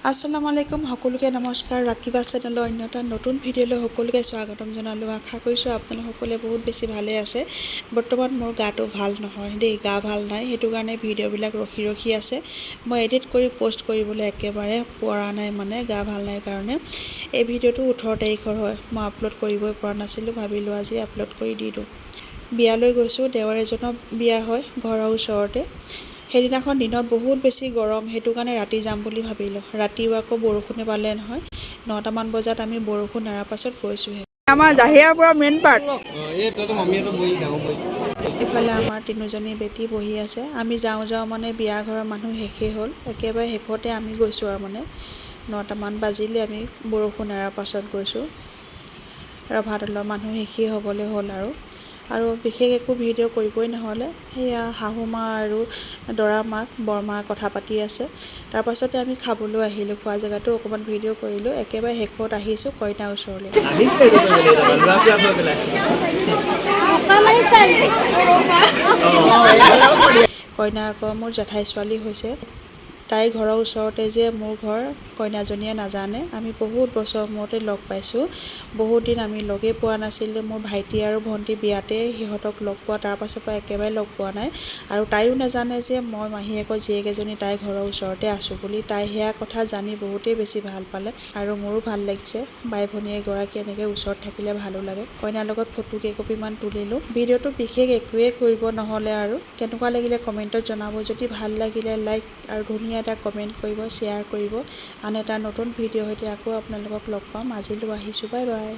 আসসালামু আলাইকুম সকলোকে নমস্কাৰ ৰাকিবা চেনেলৰ অন্য এটা নতুন ভিডিঅ'লৈ সকলোকে স্বাগতম জনালোঁ আশা কৰিছোঁ আপোনালোক সকলোৱে বহুত বেছি ভালে আছে বৰ্তমান মোৰ গাটো ভাল নহয় দেই গা ভাল নাই সেইটো কাৰণে ভিডিঅ'বিলাক ৰখি আছে মই এডিট কৰি পোষ্ট কৰিবলৈ একেবাৰে পৰা নাই মানে গা ভাল নাই কাৰণে এই ভিডিঅ'টো 18 তাৰিখৰ হয় মই আপলোড কৰিবই পৰা নাছিলোঁ ভাবিলোঁ আজি আপলোড কৰি দি দিওঁ বিয়ালৈ গৈছোঁ দেওৰ এজনৰ বিয়া হয় ঘৰৰ ওচৰতে সেইদিনাখন দিনত বহুত বেছি গৰম সেইটো কাৰণে ৰাতি যাম বুলি ভাবিলোঁ ৰাতিও আকৌ বৰষুণে পালে নহয় 9টা মান বজাত আমি বৰষুণ এৰাৰ পাছত গৈছোঁহে আমাৰ জাহিয়াৰ পৰা মেইন পাৰ্ট ইফালে আমাৰ তিনিজনী বেটি বহি আছে আমি যাওঁ মানে বিয়া ঘৰৰ মানুহ শেষেই হ'ল একেবাৰে শেষতে আমি গৈছোঁ আৰু মানে 9টা মান বাজিলে আমি বৰষুণ এৰাৰ পাছত গৈছোঁ ৰভাতলৰ মানুহ শেষেই হ'বলৈ হ'ল আৰু বিশেষ একো ভিডিঅ' কৰিবই নহ'লে সেয়া শাহুমা আৰু দৰা মাক বৰমা কথা পাতি আছে তাৰ পাছতে আমি খাবলৈ আহিলোঁ খোৱা জেগাটো অকণমান ভিডিঅ' কৰিলোঁ একেবাৰে শেষত আহিছোঁ কইনাৰ ওচৰলৈ কইনা আকৌ মোৰ জেঠাই ছোৱালী হৈছে তাইৰ ঘৰৰ ওচৰতে যে মোৰ ঘৰ কইনাজনীয়ে নাজানে আমি বহুত বছৰ মূৰতে লগ পাইছোঁ বহুত দিন আমি লগেই পোৱা নাছিলোঁ মোৰ ভাইটি আৰু ভণ্টি বিয়াতে সিহঁতক লগ পোৱা তাৰ পাছৰ পৰা একেবাৰে লগ পোৱা নাই আৰু তাইও নাজানে যে মই মাহীয়েকৰ জীয়েক এজনী তাইৰ ঘৰৰ ওচৰতে আছোঁ বুলি তাই সেয়া কথা জানি বহুতেই বেছি ভাল পালে আৰু মোৰো ভাল লাগিছে বাই ভনী এগৰাকী এনেকৈ ওচৰত থাকিলে ভালো লাগে কইনাৰ লগত ফটো কেইকপিমান তুলিলোঁ ভিডিঅ'টো বিশেষ একোৱেই কৰিব নহ'লে আৰু কেনেকুৱা লাগিলে কমেণ্টত জনাব যদি ভাল লাগিলে লাইক আৰু ধুনীয়া এটা কমেণ্ট কৰিব শ্বেয়াৰ কৰিব আন এটা নতুন ভিডিঅ' সৈতে আকৌ আপোনালোকক লগ পাম আজিলৈ আহিছোঁ বাই বাই